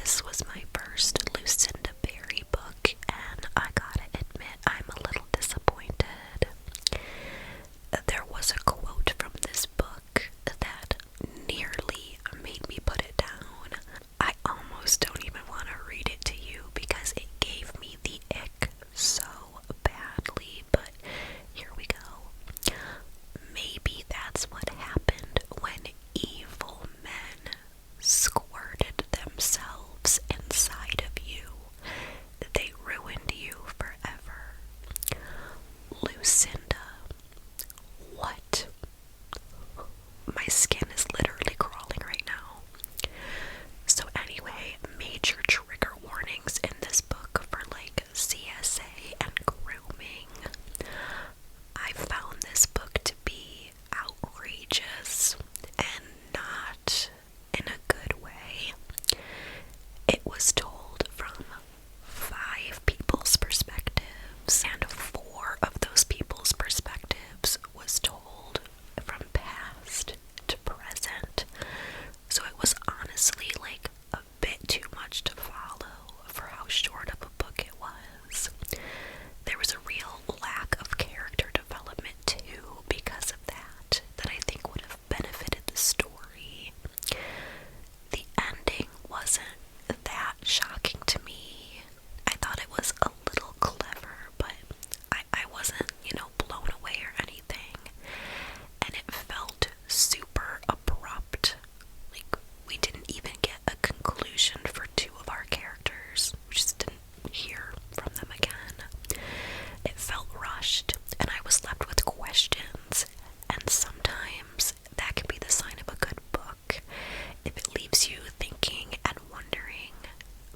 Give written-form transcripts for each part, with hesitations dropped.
this was my first Lucinda Berry book, and I gotta admit, I'm a little disappointed. There was a quote from this book that nearly made me put it down. I almost don't even want to read it to you because it gave me the ick so badly, but here we go. Maybe that's what happened when evil men squirted themselves inside of you. They ruined you forever. Lucinda. What? My skin is literally crawling right now. So anyway, major trigger warnings in this book for like CSA and grooming. I found this book to be outrageous and not in a good way. It was told from 5 people's perspectives, and 4 of those people's perspectives was told from past to present. So it was honestly like a bit too much to follow for how short of a book it was. There was a real lack of character development too because of that I think would have benefited the story. The ending wasn't that shocking to me. I thought it was a little clever, but I wasn't, blown away or anything. And it felt super abrupt. Like, we didn't even get a conclusion for 2 of our characters. We just didn't hear from them again. It felt rushed, and I was left with questions. And sometimes that can be the sign of a good book, if it leaves you thinking and wondering.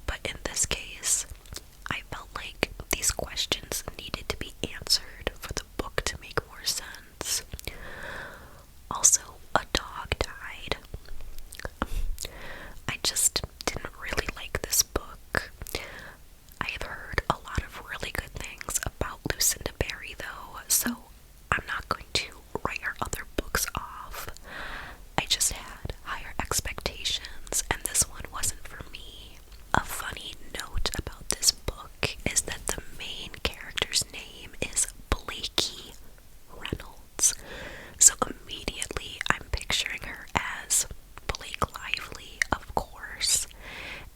But in this case, I felt like these questions needed to be answered for the book to make more sense. Also, a dog died. I just didn't really like this book. I have heard a lot of really good things about Lucinda Berry though, so I'm not going to write her other books off. I just had higher expectations, and this one wasn't for me. A funny note about this book is that the main character's name is Blakey Reynolds. So immediately I'm picturing her as Blake Lively, of course.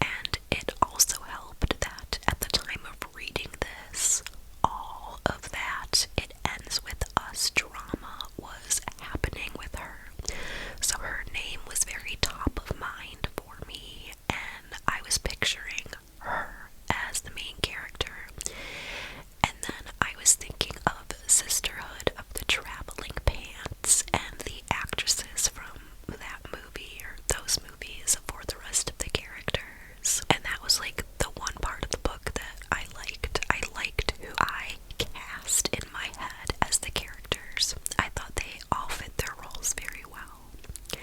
And it also helped that at the time of reading this, all of that "it ends with us" drama was happening with her. So her name was very top of mind for me, and I was picturing her as the main character. And then I was thinking of Sisterhood of the Traveling Pants and the actresses from that movie, or those movies, for the rest of the characters. And that was like the one part of the book that I liked. I liked who I cast in my head as the characters. I thought they all fit their roles very well.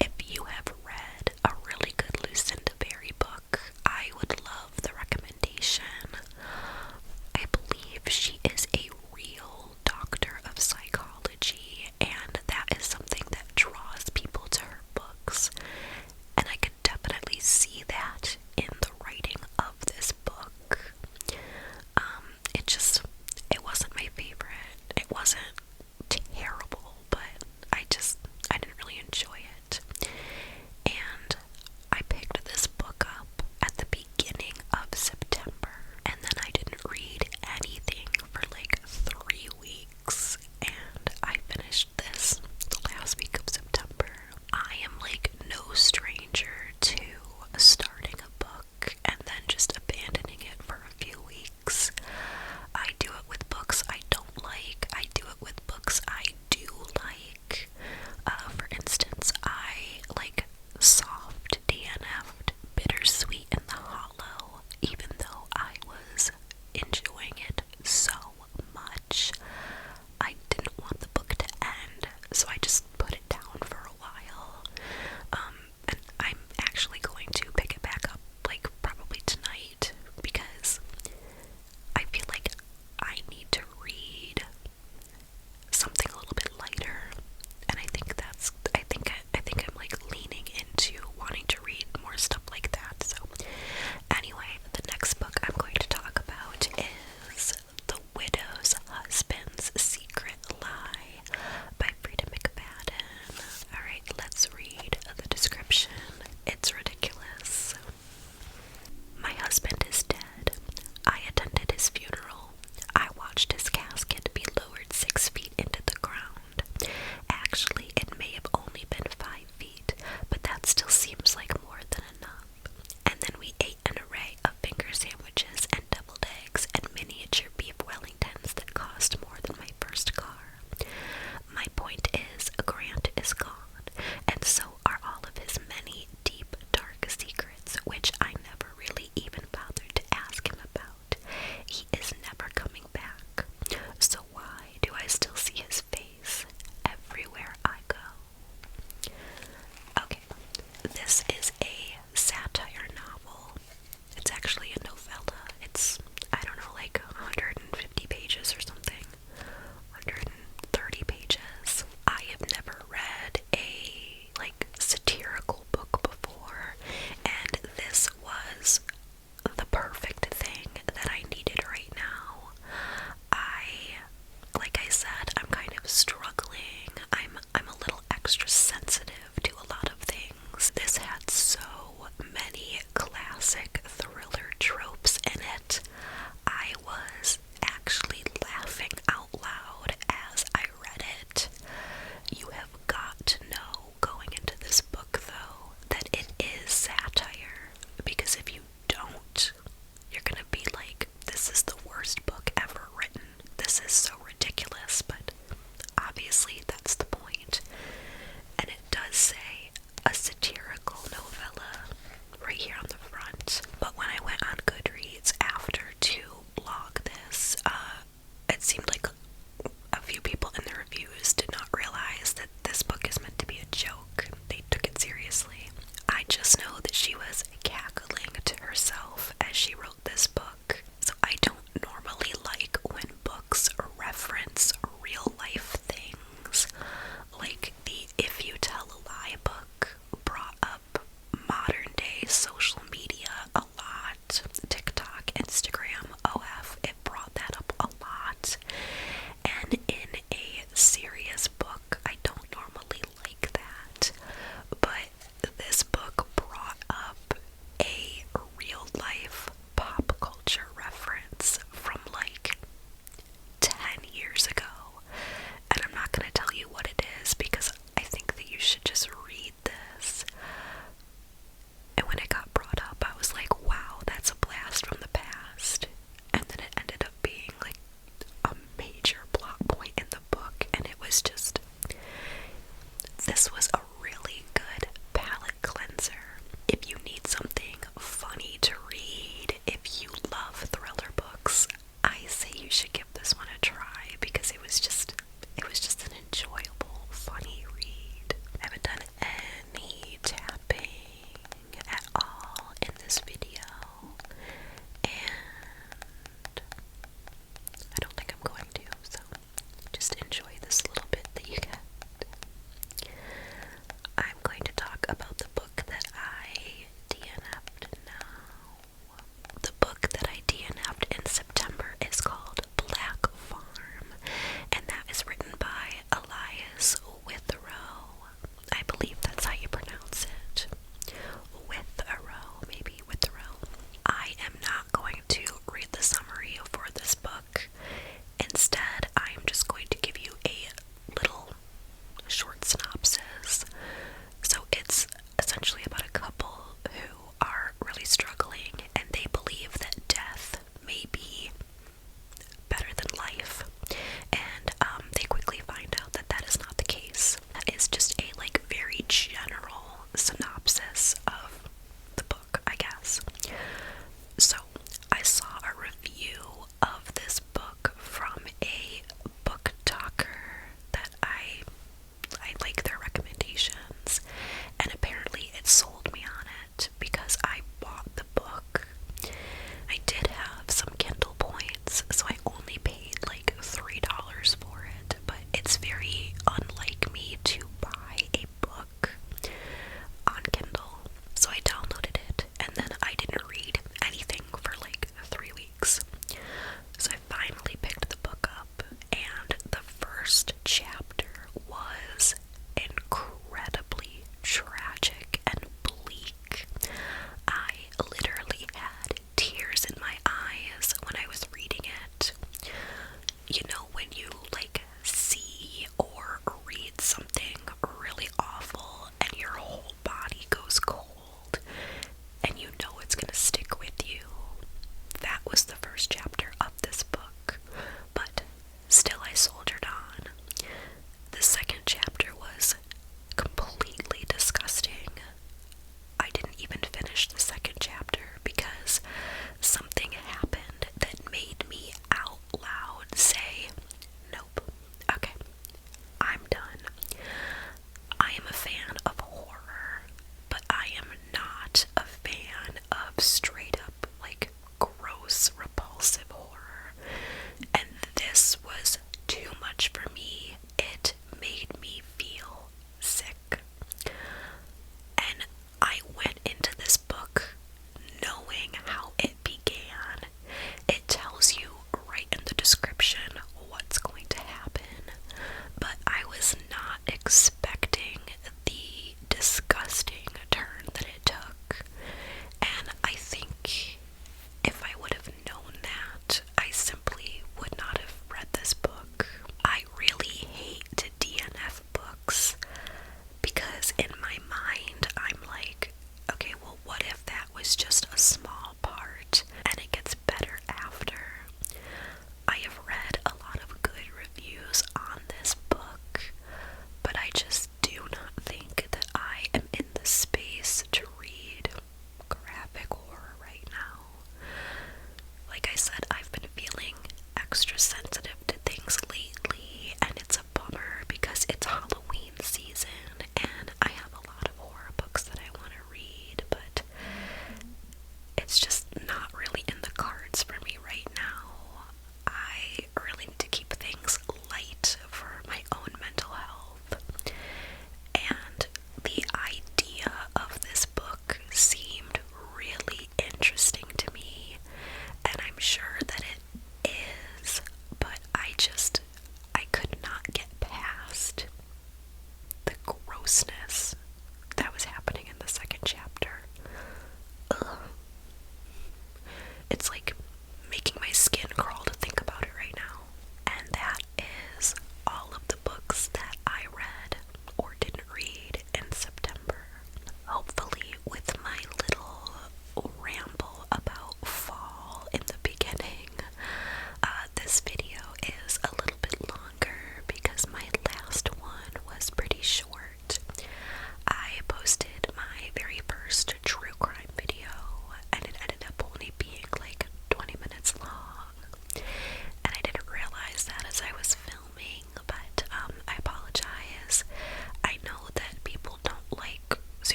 If you have read a really good Lucinda Berry book, I would love the recommendation. I believe she is a real doctor of psychology, and that is something that draws people to her books. And I could definitely see that in the because if you don't, you're gonna be like, this is the worst book ever written. This is so ridiculous, but obviously that's the point. And it does say a satirical novella right here on the front. But when I went on Goodreads after to blog this, it seemed like a few people in the reviews did not realize that this book is meant to be a joke. They took it seriously. I just know that she was cackling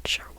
sure